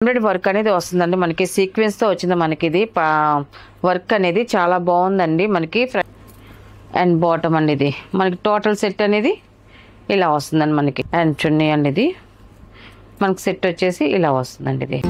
Embroidery work అనేది వస్తుందండి మనకి సీక్వెన్స్ తో వచ్చింది మనకి ఇది వర్క్ అనేది చాలా బాగుందండి మనకి అండ్ బాటమ్ అండి ఇది మనకి టోటల్ సెట్ అనేది ఇలా వస్తుందండి మనకి అండ్ చున్నీ అండి ఇది మనకి సెట్ వచ్చేసి ఇలా వస్తుందండి ఇది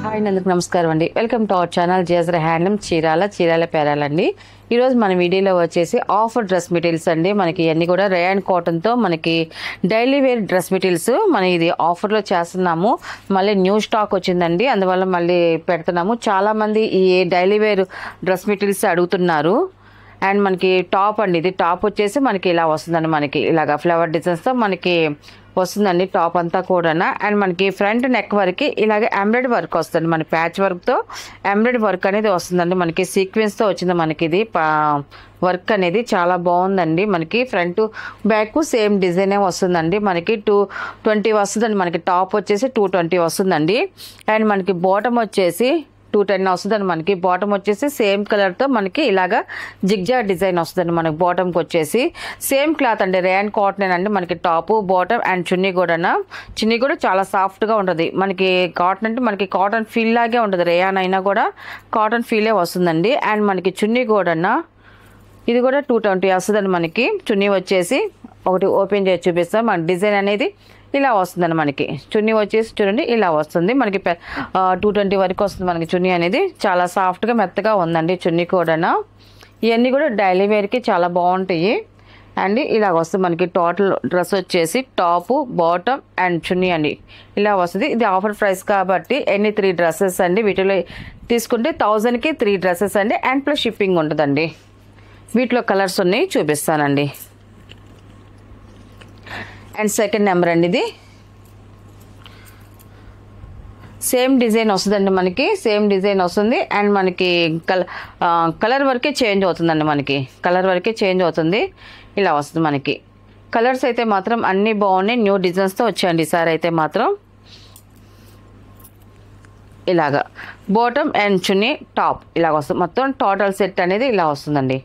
హాయ్ నందుకు నమస్కారం అండి వెల్కమ్ టు అవర్ ఛానల్ జేజర్ హ్యాండ్లూమ్ చీరాల పేరాలండి ఈరోజు మన వీడియోలో వచ్చేసి ఆఫర్ డ్రెస్ మెటీరియల్స్ అండి మనకి ఇవన్నీ కూడా రేయాన్ కాటన్తో మనకి డైలీ వేర్ డ్రెస్ మెటీరియల్స్ మనం ఇది ఆఫర్లో చేస్తున్నాము మళ్ళీ న్యూ స్టాక్ వచ్చిందండి అందువల్ల మళ్ళీ పెడుతున్నాము చాలామంది ఈ డైలీ వేర్ డ్రెస్ మెటీరియల్స్ అడుగుతున్నారు అండ్ మనకి టాప్ అండి ఇది టాప్ వచ్చేసి మనకి ఇలా వస్తుందండి మనకి ఇలాగా ఫ్లవర్ డిజైన్స్తో మనకి వస్తుందండి టాప్ అంతా కూడా అండ్ మనకి ఫ్రంట్ నెక్ వరకు ఇలాగే ఎంబ్రాయిడరీ వర్క్ వస్తుంది మన ప్యాచ్ వర్క్తో ఎంబ్రాయిడరీ వర్క్ అనేది వస్తుందండి మనకి సీక్వెన్స్తో వచ్చింది మనకి ఇది వర్క్ అనేది చాలా బాగుందండి మనకి ఫ్రంట్ బ్యాక్ సేమ్ డిజైనే వస్తుందండి మనకి 220 వస్తుందండి మనకి టాప్ వచ్చేసి 220 వస్తుందండి అండ్ మనకి బాటమ్ వచ్చేసి 210 వస్తుందండి మనకి బాటమ్ వచ్చేసి సేమ్ కలర్తో మనకి ఇలాగా జిగ్జా డిజైన్ వస్తుందండి మనకి బాటమ్కి వచ్చేసి సేమ్ క్లాత్ అండి రేయాన్ కాటన్ అండి మనకి టాప్ బాటమ్ అండ్ చున్నీ కూడా చాలా సాఫ్ట్గా ఉంటుంది మనకి కాటన్ అంటే మనకి కాటన్ ఫీల్ లాగే ఉంటుంది రేయాన్ అయినా కూడా కాటన్ ఫీలే వస్తుందండి అండ్ మనకి చున్నీ కూడా ఇది కూడా 220 వస్తుందండి మనకి చున్నీ వచ్చేసి ఒకటి ఓపెన్ చేసి చూపిస్తాం మన డిజైన్ అనేది ఇలా వస్తుందండి మనకి చున్నీ వచ్చేసి చూడండి ఇలా వస్తుంది మనకి 220 వరకు వస్తుంది మనకి చున్నీ అనేది చాలా సాఫ్ట్గా మెత్తగా ఉందండి చున్నీ కూడా ఇవన్నీ కూడా డైలీ వేర్కి చాలా బాగుంటాయి అండ్ ఇలా వస్తుంది మనకి టోటల్ డ్రెస్ వచ్చేసి టాప్ బాటమ్ అండ్ చున్నీ అండి ఇలా వస్తుంది ఇది ఆఫర్ ప్రైస్ కాబట్టి ఎన్ని 3 డ్రెస్సెస్ అండి వీటిలో తీసుకుంటే 1000కి 3 డ్రెస్సెస్ అండి అండ్ ప్లస్ షిప్పింగ్ ఉంటుందండి వీటిలో కలర్స్ ఉన్నాయి చూపిస్తానండి అండ్ సెకండ్ నెంబర్ అండి ఇది సేమ్ డిజైన్ వస్తుందండి మనకి సేమ్ డిజైన్ వస్తుంది అండ్ మనకి కలర్ వరకే చేంజ్ అవుతుందండి మనకి కలర్ వరకే చేంజ్ అవుతుంది ఇలా వస్తుంది మనకి కలర్స్ అయితే మాత్రం అన్నీ బాగున్నాయి న్యూ డిజైన్స్తో వచ్చాయండి ఈసారి అయితే మాత్రం ఇలాగా బాటమ్ అండ్ చున్నీ టాప్ ఇలాగ వస్తుంది మొత్తం టోటల్ సెట్ అనేది ఇలా వస్తుందండి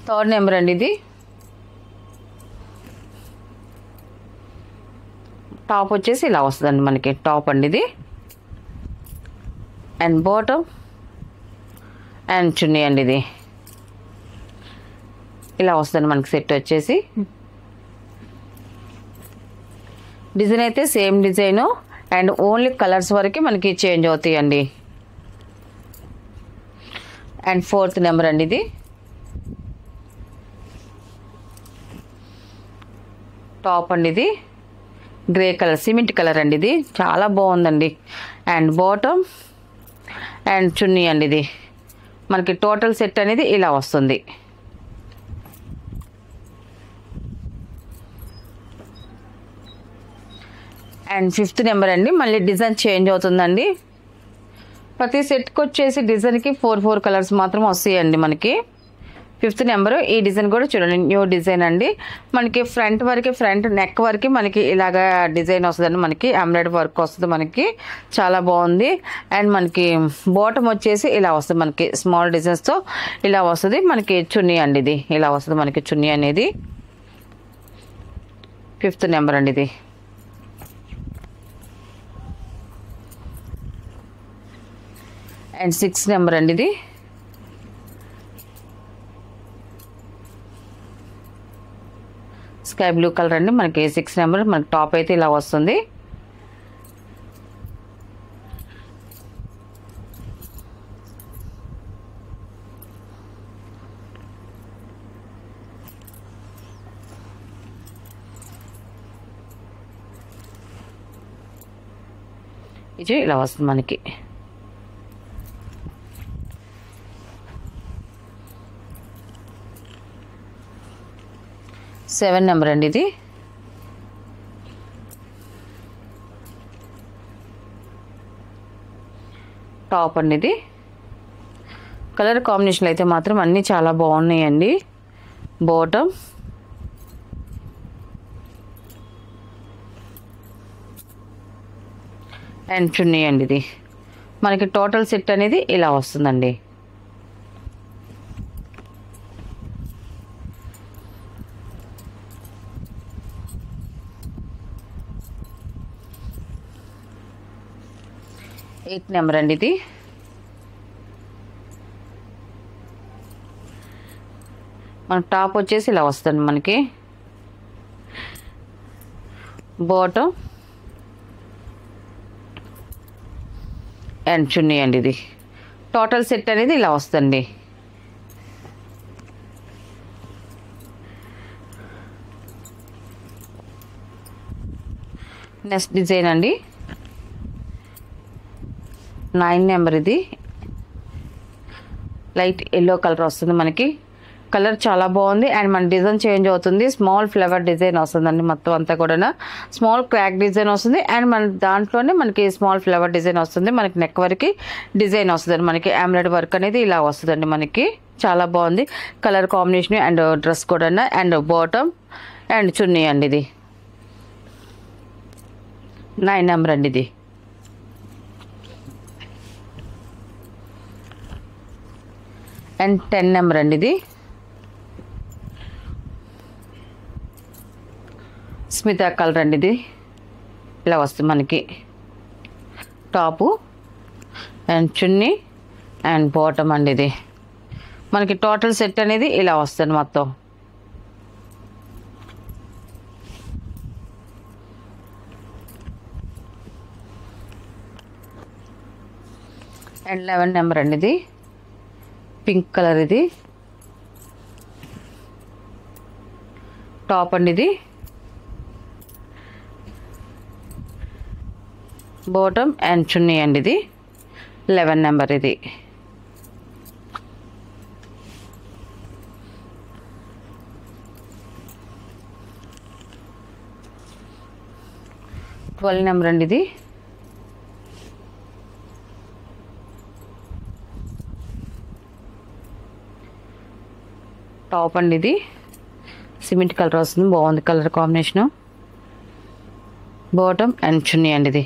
థర్డ్ నెంబర్ అండి ఇది టాప్ వచ్చేసి ఇలా వస్తుందండి మనకి టాప్ అండి ఇది అండ్ బాటమ్ అండ్ చున్నీ అండి ఇది ఇలా వస్తుంది మనకి సెట్ వచ్చేసి డిజైన్ అయితే same design and only colours వరకు మనకి చేంజ్ అవుతాయండి అండ్ ఫోర్త్ నెంబర్ అండి ఇది టాప్ అండి ఇది గ్రే కలర్ సిమెంట్ కలర్ అండి ఇది చాలా బాగుందండి అండ్ బాటమ్ అండ్ చున్నీ అండి ఇది మనకి టోటల్ సెట్ అనేది ఇలా వస్తుంది అండ్ ఫిఫ్త్ నెంబర్ అండి మళ్ళీ డిజైన్ చేంజ్ అవుతుందండి ప్రతి సెట్కి వచ్చేసి డిజైన్కి 4 కలర్స్ మాత్రం వస్తాయండి మనకి ఫిఫ్త్ నెంబరు ఈ డిజైన్ కూడా చూడండి న్యూ డిజైన్ అండి మనకి ఫ్రంట్ నెక్ వరకు మనకి ఇలాగా డిజైన్ వస్తుందండి మనకి ఎంబ్రాయిడరీ వర్క్ వస్తుంది మనకి చాలా బాగుంది అండ్ మనకి బాటమ్ వచ్చేసి ఇలా వస్తుంది మనకి స్మాల్ డిజైన్స్తో ఇలా వస్తుంది మనకి చున్నీ అండి ఇది ఇలా వస్తుంది మనకి చున్నీ అనేది ఫిఫ్త్ నెంబర్ అండి ఇది అండ్ 6th నెంబర్ అండి ఇది స్కై బ్లూ కలర్ అండి మనకి 6 నెంబర్ మనకి టాప్ అయితే ఇలా వస్తుంది ఇది ఇలా వస్తుంది మనకి సెవెన్ నెంబర్ అండి ఇది టాప్ అండి ఇది కలర్ కాంబినేషన్ అయితే మాత్రం అన్నీ చాలా బాగున్నాయండి బాటమ్ అండ్ చున్నీ అండి ఇది. మనకి టోటల్ సెట్ అనేది ఇలా వస్తుందండి. ఎయిట్ నెంబర్ అండి ఇది. మన టాప్ వచ్చేసి ఇలా వస్తుంది మనకి. బాటమ్ అండ్ చున్నీ అండి ఇది. టోటల్ సెట్ అనేది ఇలా వస్తుంది. నెక్స్ట్ డిజైన్ అండి 9 నెంబర్ ఇది. లైట్ ఎల్లో కలర్ వస్తుంది మనకి. కలర్ చాలా బాగుంది అండ్ మన డిజైన్ చేంజ్ అవుతుంది. స్మాల్ ఫ్లవర్ డిజైన్ వస్తుందండి. మొత్తం అంతా కూడా స్మాల్ క్రాక్ డిజైన్ వస్తుంది అండ్ మన దాంట్లోనే మనకి స్మాల్ ఫ్లవర్ డిజైన్ వస్తుంది. మనకి నెక్ వరకు డిజైన్ వస్తుంది. మనకి ఎంబ్రాయిడరీ వర్క్ అనేది ఇలా వస్తుందండి. మనకి చాలా బాగుంది కలర్ కాంబినేషన్ అండ్ డ్రెస్ కూడా అండ్ బాటమ్ అండ్ చున్నీ అండి ఇది. 9 నెంబర్ అండి ఇది. అండ్ 10 నెంబర్ అండి ఇది. స్మితా కలర్ అండి ఇది. ఇలా వస్తుంది మనకి top and chunni and bottom అండి ఇది. మనకి టోటల్ సెట్ అనేది ఇలా వస్తుంది మొత్తం. అండ్ 11 నెంబర్ అండి ఇది. పింక్ కలర్ ఇది. టాప్ అండి ఇది. బాటమ్ అండ్ చున్నీ అండి ఇది. 11 నెంబర్ ఇది. ట్వెల్వ్ నెంబర్ అండి ఇది. టాప్ అండి ఇది. సిమెంట్ కలర్ వస్తుంది. బాగుంది కలర్ కాంబినేషన్. బాటమ్ అండ్ చున్నీ అండి ఇది.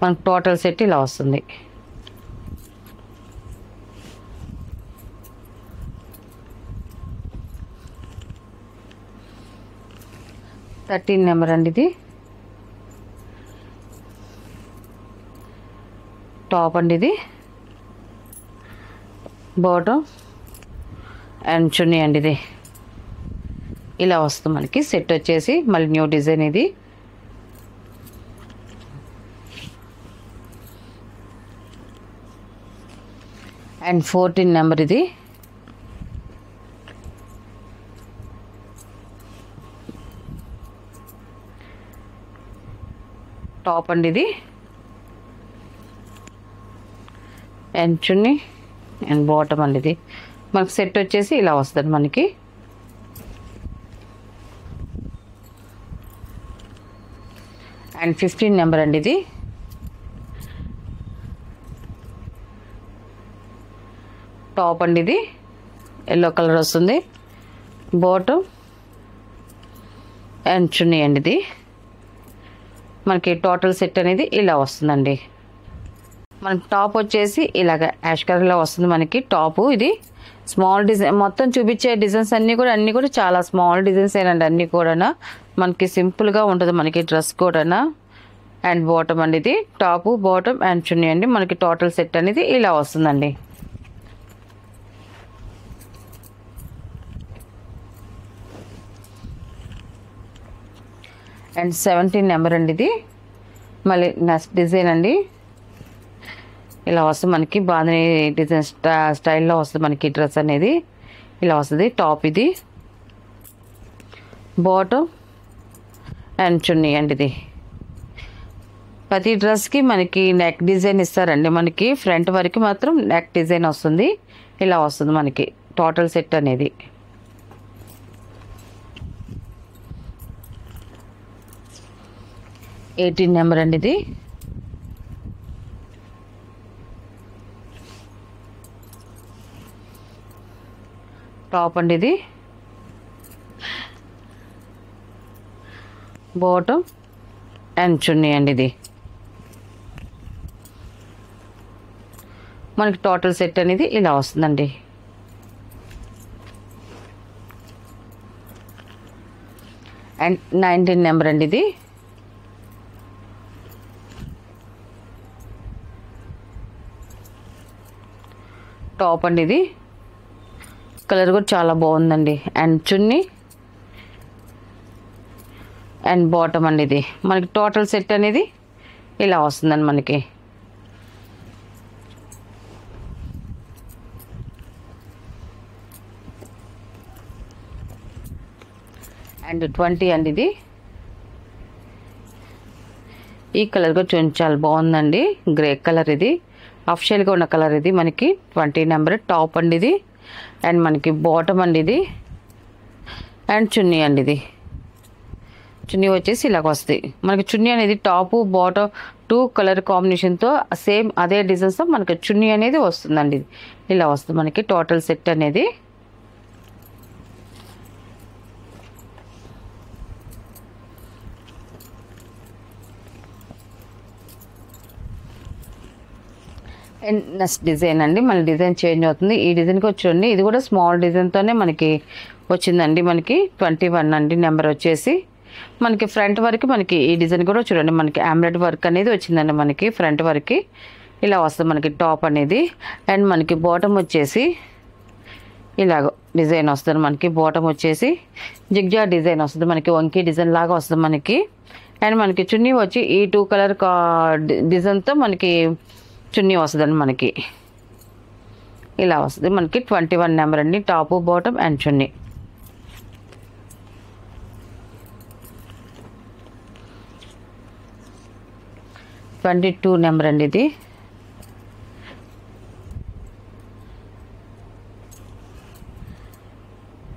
మనకు టోటల్ సెట్ ఇలా వస్తుంది. థర్టీన్ నెంబర్ అండి ఇది. టాప్ అండి ఇది. బాటమ్ అండ్ చున్నీ అండి ఇది. ఇలా వస్తుంది మనకి సెట్ వచ్చేసి. మళ్ళీ న్యూ డిజైన్ ఇది. అండ్ 14 నెంబర్ ఇది. టాప్ అండి ఇది. అండ్ చున్నీ అండ్ బాటమ్ అండి ఇది. మనకు సెట్ వచ్చేసి ఇలా వస్తుంది మనకి. అండ్ 15 నెంబర్ అండి ఇది. టాప్ అండి ఇది. ఎల్లో కలర్ వస్తుంది. బాటమ్ అండ్ చున్నీ అండి ఇది. మనకి టోటల్ సెట్ అనేది ఇలా వస్తుందండి. మనకి టాప్ వచ్చేసి ఇలాగ యాష్ కలర్లో వస్తుంది మనకి టాపు ఇది. స్మాల్ డిజైన్ మొత్తం చూపించే డిజైన్స్ అన్నీ కూడా చాలా స్మాల్ డిజైన్స్ ఏనండి. అన్నీ కూడా మనకి సింపుల్గా ఉంటుంది మనకి డ్రెస్ కూడా. అండ్ బాటమ్ అండి ఇది. టాపు బాటమ్ అండ్ చున్నీ అండి. మనకి టోటల్ సెట్ అనేది ఇలా వస్తుందండి. అండ్ 17 నెంబర్ అండి ఇది. మళ్ళీ నెక్స్ట్ డిజైన్ అండి. ఇలా వస్తుంది మనకి బాందిని డిజైన్ స్టైల్లో వస్తుంది మనకి డ్రెస్ అనేది. ఇలా వస్తుంది. టాప్ ఇది. బాటమ్ అండ్ చున్నీ అండి ఇది. ప్రతి డ్రెస్కి మనకి నెక్ డిజైన్ ఇస్తారండి. మనకి ఫ్రంట్ వరకు మాత్రం నెక్ డిజైన్ వస్తుంది. ఇలా వస్తుంది మనకి టోటల్ సెట్ అనేది. ఎయిటీన్ నెంబర్ అండి ఇది. టాప్ అండి ఇది. బాటమ్ అండ్ చున్నీ అండి ఇది. మనకి టోటల్ సెట్ అనేది ఇలా వస్తుందండి. అండ్ 19 నెంబర్ అండి ఇది. టాప్ అండి ఇది. కలర్ కూడా చాలా బాగుందండి. అండ్ చున్నీ అండ్ బాటమ్ అండి ఇది. మనకి టోటల్ సెట్ అనేది ఇలా వస్తుందండి మనకి. అండ్ 20 అండి ఇది. ఈ కలర్ కూడా చూడండి చాలా బాగుందండి. గ్రే కలర్ ఇది. అఫిషియల్గా ఉన్న కలర్ ఇది. మనకి 20 నెంబర్ టాప్ అండి ఇది. అండ్ మనకి బాటమ్ అండి ఇది. అండ్ చున్నీ అండి ఇది. చున్నీ వచ్చేసి ఇలాగ వస్తాయి మనకి. చున్నీ అనేది టాప్ బాటమ్ 2 కలర్ కాంబినేషన్తో సేమ్ అదే డిజైన్స్తో మనకి చున్నీ అనేది వస్తుందండి. ఇలా వస్తుంది మనకి టోటల్ సెట్ అనేది. అండ్ నెక్స్ట్ డిజైన్ అండి. మన డిజైన్ చేంజ్ అవుతుంది. ఈ డిజైన్కి వచ్చండి ఇది కూడా స్మాల్ డిజైన్తోనే మనకి వచ్చిందండి. మనకి 21 అండి నెంబర్ వచ్చేసి. మనకి ఫ్రంట్ వరకు మనకి ఈ డిజైన్ కూడా చూడండి మనకి ఆమ్లెట్ వర్క్ అనేది వచ్చిందండి. మనకి ఫ్రంట్ వరకు ఇలా వస్తుంది మనకి టాప్ అనేది. అండ్ మనకి బాటమ్ వచ్చేసి ఇలాగ డిజైన్ వస్తుంది మనకి. బాటమ్ వచ్చేసి జిగ్జా డిజైన్ వస్తుంది మనకి. వంకీ డిజైన్ లాగా వస్తుంది మనకి. అండ్ మనకి చున్నీ వచ్చి ఈ 2 కలర్ డిజైన్తో మనకి చున్నీ వస్తుందండి మనకి. ఇలా వస్తుంది మనకి. 21 నెంబర్ అండి top bottom and chunni. $22 number అండి ఇది.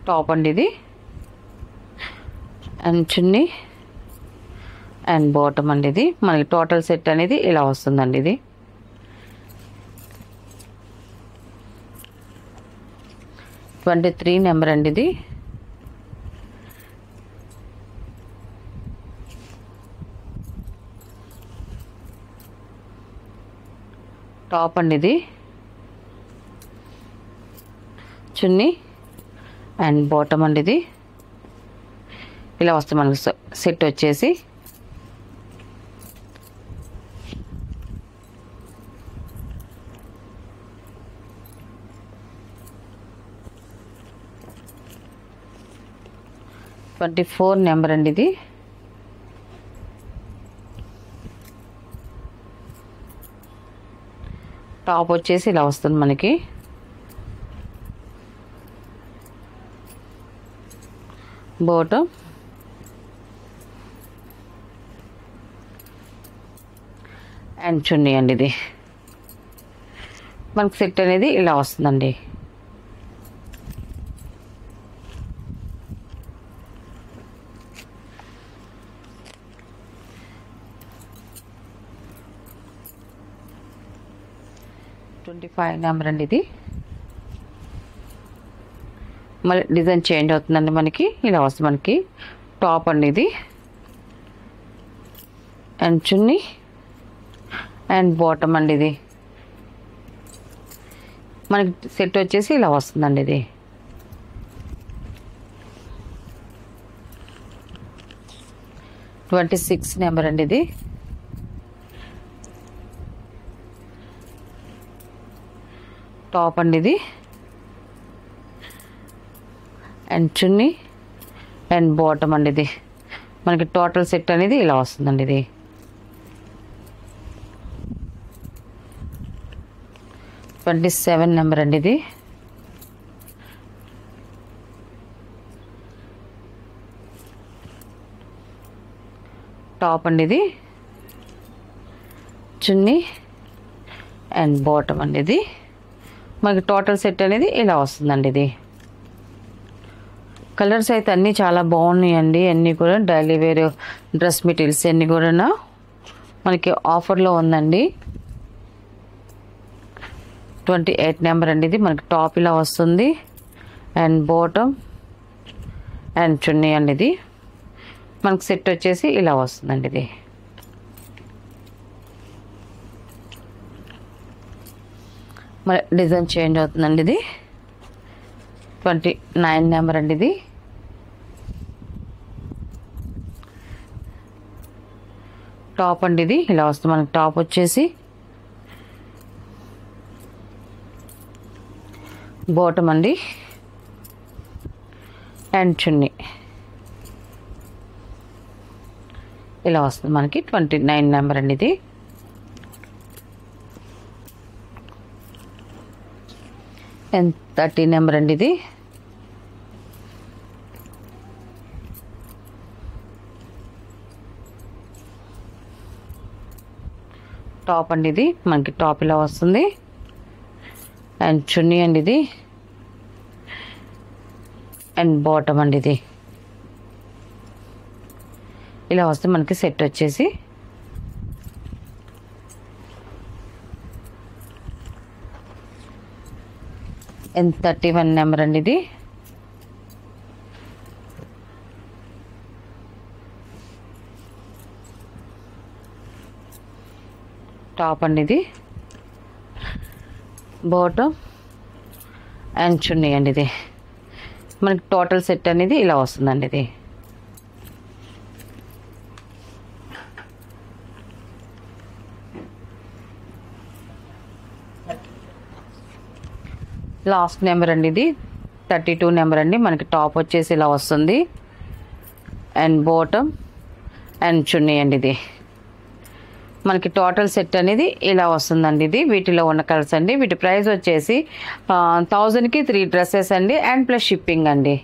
టాప్ అండి ఇది. అండ్ చున్నీ అండ్ బాటమ్ అండి ఇది. మనకి టోటల్ సెట్ అనేది ఇలా వస్తుందండి ఇది. 23 నెంబర్ అండి ఇది. టాప్ అండి ఇది. చున్నీ అండ్ బాటమ్ అండి ఇది. ఇలా వస్తుంది మనకి సెట్ వచ్చేసి. $24 నెంబర్ అండి ఇది. టాప్ వచ్చేసి ఇలా వస్తుంది మనకి. బాటమ్ అండ్ చున్నీ అండి ఇది. మనకి సెట్ అనేది ఇలా వస్తుందండి. $25 నెంబర్ అండి ఇది. మళ్ళీ డిజైన్ చేంజ్ అవుతుందండి మనకి. ఇలా వస్తుంది మనకి. టాప్ అండి ఇది. అండ్ చున్నీ అండ్ బాటమ్ అండి ఇది. మనకి సెట్ వచ్చేసి ఇలా వస్తుందండి ఇది. $26 నెంబర్ అండి ఇది. టాప్ అండి ఇది. అండ్ చున్నీ అండ్ బాటమ్ అండి ఇది. మనకి టోటల్ సెట్ అనేది ఇలా వస్తుందండి ఇది. $27 నెంబర్ అండి ఇది. టాప్ అండి ఇది. చున్నీ అండ్ బాటమ్ అండి ఇది. మనకి టోటల్ సెట్ అనేది ఇలా వస్తుందండి ఇది. కలర్స్ అయితే అన్నీ చాలా బాగున్నాయండి. అన్నీ కూడా డైలీ వేర్ డ్రెస్ మెటీరియల్స్ అన్నీ కూడా మనకి ఆఫర్లో ఉందండి. 28 నెంబర్ అండి ఇది. మనకి టాప్ ఇలా వస్తుంది అండ్ బాటమ్ అండ్ చున్నీ అండి ఇది. మనకి సెట్ వచ్చేసి ఇలా వస్తుందండి ఇది. మరి డిజైన్ చేంజ్ అవుతుందండి. ఇది 29 నెంబర్ అండి. ఇది టాప్ అండి. ఇది ఇలా వస్తుంది మనకి. టాప్ వచ్చేసి బాటమ్ అండి అండ్ చున్నీ ఇలా వస్తుంది మనకి. 29 నెంబర్ అండి. ఇది అండ్ 30 నెంబర్ అండి. ఇది టాప్ అండి. ఇది మనకి టాప్ ఇలా వస్తుంది అండ్ చున్నీ అండి. ఇది అండ్ బాటమ్ అండి. ఇది ఇలా వస్తే మనకి సెట్ వచ్చేసి అండ్ 31 నెంబర్ అండి. ఇది టాప్ అండి. ఇది బాటమ్ అండ్ చున్నీ అండి. ఇది మనకి టోటల్ సెట్ అనేది ఇలా వస్తుందండి. ఇది లాస్ట్ నెంబర్ అండి. ఇది 32 నెంబర్ అండి. మనకి టాప్ వచ్చేసి ఇలా వస్తుంది అండ్ బాటమ్ అండ్ చున్నీ అండి. ఇది మనకి టోటల్ సెట్ అనేది ఇలా వస్తుందండి. ఇది వీటిలో ఉన్న కలర్స్ అండి. వీటి ప్రైస్ వచ్చేసి 1000కి 3 డ్రెస్సెస్ అండి అండ్ ప్లస్ షిప్పింగ్ అండి.